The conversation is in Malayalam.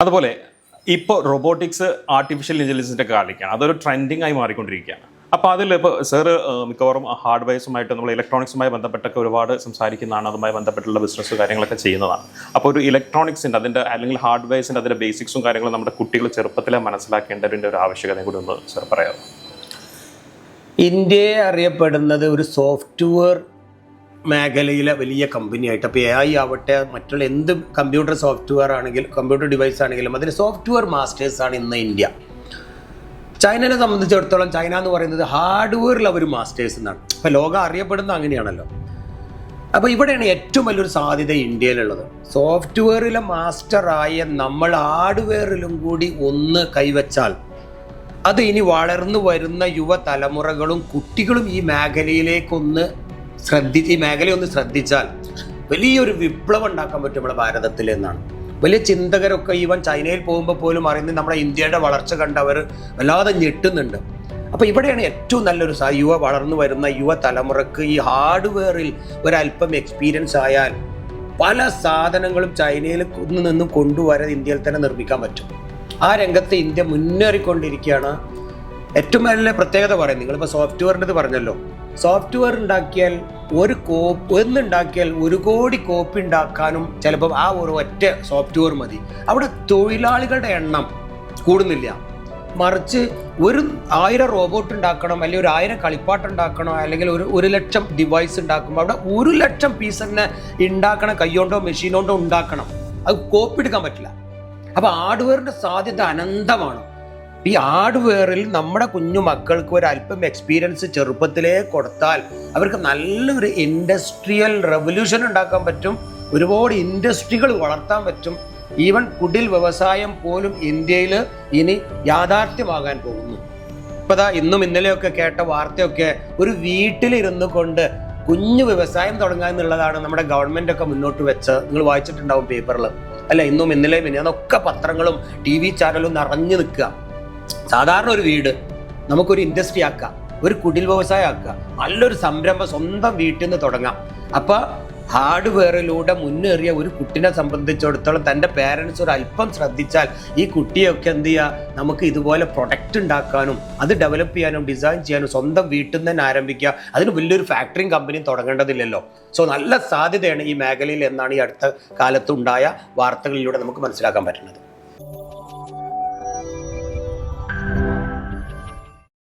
അതുപോലെ ഇപ്പോൾ റോബോട്ടിക്സ് ആർട്ടിഫിഷ്യൽ ഇൻ്റലിജൻസിൻ്റെ കാലിക്കാണ്, അതൊരു ട്രെൻഡിങ് ആയി മാറിക്കൊണ്ടിരിക്കുകയാണ്. അപ്പോൾ അതിൽ ഇപ്പോൾ സാറ് മിക്കവാറും ഹാർഡ്വെയർസുമായിട്ട് നമ്മൾ ഇലക്ട്രോണിക്സുമായി ബന്ധപ്പെട്ടൊക്കെ ഒരുപാട് സംസാരിക്കുന്നതാണ്, അതുമായി ബന്ധപ്പെട്ടുള്ള ബിസിനസ് കാര്യങ്ങളൊക്കെ ചെയ്യുന്നതാണ്. അപ്പോൾ ഒരു ഇലക്ട്രോണിക്സിൻ്റെ അതിൻ്റെ അല്ലെങ്കിൽ ഹാർഡ്വെയർസിൻ്റെ അതിൻ്റെ ബേസിക്സും കാര്യങ്ങളും നമ്മുടെ കുട്ടികൾ ചെറുപ്പത്തിലെ മനസ്സിലാക്കേണ്ടതിൻ്റെ ഒരു ആവശ്യകതയും കൂടി ഒന്ന് സാർ പറയാമോ? ഇന്ത്യയെ അറിയപ്പെടുന്നത് ഒരു സോഫ്റ്റ്വെയർ മേഖലയിലെ വലിയ കമ്പനിയായിട്ട്. അപ്പോൾ AI ആവട്ടെ, മറ്റുള്ള എന്ത് കമ്പ്യൂട്ടർ സോഫ്റ്റ്വെയർ ആണെങ്കിലും കമ്പ്യൂട്ടർ ഡിവൈസ് ആണെങ്കിലും അതിന് സോഫ്റ്റ്വെയർ മാസ്റ്റേഴ്സാണ് ഇന്ന് ഇന്ത്യ. ചൈനയെ സംബന്ധിച്ചിടത്തോളം ചൈന എന്ന് പറയുന്നത് ഹാർഡ്വെയറിൽ അവർ മാസ്റ്റേഴ്സ് എന്നാണ്. അപ്പോൾ ലോകം അറിയപ്പെടുന്നത് അങ്ങനെയാണല്ലോ. അപ്പോൾ ഇവിടെയാണ് ഏറ്റവും വലിയൊരു സാധ്യത ഇന്ത്യയിലുള്ളത്. സോഫ്റ്റ്വെയറിലെ മാസ്റ്ററായ നമ്മൾ ഹാർഡ്വെയറിലും കൂടി ഒന്ന് കൈവച്ചാൽ അത് ഇനി വളർന്നു വരുന്ന യുവതലമുറകളും കുട്ടികളും ഈ മേഖലയിലേക്കൊന്ന് ശ്രദ്ധിച്ചാൽ വലിയൊരു വിപ്ലവം ഉണ്ടാക്കാൻ പറ്റും നമ്മുടെ ഭാരതത്തിൽ എന്നാണ്. വലിയ ചിന്തകരൊക്കെ ഈവൻ ചൈനയിൽ പോകുമ്പോൾ പോലും അറിയുന്നത് നമ്മുടെ ഇന്ത്യയുടെ വളർച്ച കണ്ട് അവർ വല്ലാതെ ഞെട്ടുന്നുണ്ട്. അപ്പോൾ ഇവിടെയാണ് ഏറ്റവും നല്ലൊരു വളർന്നു വരുന്ന യുവതലമുറക്ക് ഈ ഹാർഡ്വെയറിൽ ഒരല്പം എക്സ്പീരിയൻസ് ആയാൽ പല സാധനങ്ങളും ചൈനയിൽ നിന്നും കൊണ്ടുവരാൻ ഇന്ത്യയിൽ തന്നെ നിർമ്മിക്കാൻ പറ്റും. ആ രംഗത്ത് ഇന്ത്യ മുന്നേറിക്കൊണ്ടിരിക്കുകയാണ്. ഏറ്റവും നല്ല പ്രത്യേകത പറയും, നിങ്ങളിപ്പോൾ സോഫ്റ്റ്വെയറിൻ്റെ പറഞ്ഞല്ലോ, സോഫ്റ്റ്വെയർ ഉണ്ടാക്കിയാൽ ഒന്നുണ്ടാക്കിയാൽ 1 കോടി കോപ്പി ഉണ്ടാക്കാനും ചിലപ്പോൾ ആ ഒരു ഒറ്റ സോഫ്റ്റ്വെയർ മതി. അവിടെ തൊഴിലാളികളുടെ എണ്ണം കൂടുന്നില്ല, മറിച്ച് 1000 റോബോട്ട് ഉണ്ടാക്കണം, അല്ലെങ്കിൽ 1000 കളിപ്പാട്ട് ഉണ്ടാക്കണം, അല്ലെങ്കിൽ 1,00,000 ഡിവൈസ് ഉണ്ടാക്കുമ്പോൾ അവിടെ 1,00,000 പീസ് തന്നെ ഉണ്ടാക്കണം, കൈകൊണ്ടോ മെഷീനോണ്ടോ ഉണ്ടാക്കണം. അത് കോപ്പി എടുക്കാൻ പറ്റില്ല. അപ്പോൾ ഹാർഡ്വെയറിൻ്റെ സാധ്യത അനന്തമാണ്. ഈ ഹാർഡ്വെയറിൽ നമ്മുടെ കുഞ്ഞു മക്കൾക്ക് ഒരല്പം എക്സ്പീരിയൻസ് ചെറുപ്പത്തിലേ കൊടുത്താൽ അവർക്ക് നല്ലൊരു ഇൻഡസ്ട്രിയൽ റെവല്യൂഷൻ ഉണ്ടാക്കാൻ പറ്റും, ഒരുപാട് ഇൻഡസ്ട്രികൾ വളർത്താൻ പറ്റും. ഈവൻ കുടിൽ വ്യവസായം പോലും ഇന്ത്യയിൽ ഇനി യാഥാർത്ഥ്യമാകാൻ പോകുന്നു. ഇപ്പോൾ ഇന്നും ഇന്നലെയൊക്കെ കേട്ട വാർത്തയൊക്കെ ഒരു വീട്ടിലിരുന്നു കൊണ്ട് കുഞ്ഞു വ്യവസായം തുടങ്ങുക എന്നുള്ളതാണ് നമ്മുടെ ഗവൺമെൻറ് ഒക്കെ മുന്നോട്ട് വെച്ച്. നിങ്ങൾ വായിച്ചിട്ടുണ്ടാവും പേപ്പറിൽ അല്ല, ഇന്നും ഇന്നലെയും അതൊക്കെ പത്രങ്ങളും TV ചാനലും നിറഞ്ഞു നിൽക്കുക. സാധാരണ ഒരു വീട് നമുക്കൊരു ഇൻഡസ്ട്രി ആക്കാം, ഒരു കുടിൽ വ്യവസായം ആക്കുക, നല്ലൊരു സംരംഭം സ്വന്തം വീട്ടിൽ നിന്ന് തുടങ്ങാം. അപ്പോൾ ഹാർഡ്വെയറിലൂടെ മുന്നേറിയ ഒരു കുട്ടിനെ സംബന്ധിച്ചിടത്തോളം തൻ്റെ പേരൻസ് ഒരു അല്പം ശ്രദ്ധിച്ചാൽ ഈ കുട്ടിയൊക്കെ എന്ത് ചെയ്യുക, നമുക്ക് ഇതുപോലെ പ്രൊഡക്റ്റ് ഉണ്ടാക്കാനും അത് ഡെവലപ്പ് ചെയ്യാനും ഡിസൈൻ ചെയ്യാനും സ്വന്തം വീട്ടിൽ നിന്ന് തന്നെ ആരംഭിക്കുക. അതിന് വലിയൊരു ഫാക്ടറിയും കമ്പനിയും തുടങ്ങേണ്ടതില്ലല്ലോ. സോ നല്ല സാധ്യതയാണ് ഈ മേഖലയിൽ എന്നാണ് ഈ അടുത്ത കാലത്തുണ്ടായ വാർത്തകളിലൂടെ നമുക്ക് മനസ്സിലാക്കാൻ പറ്റുന്നത്.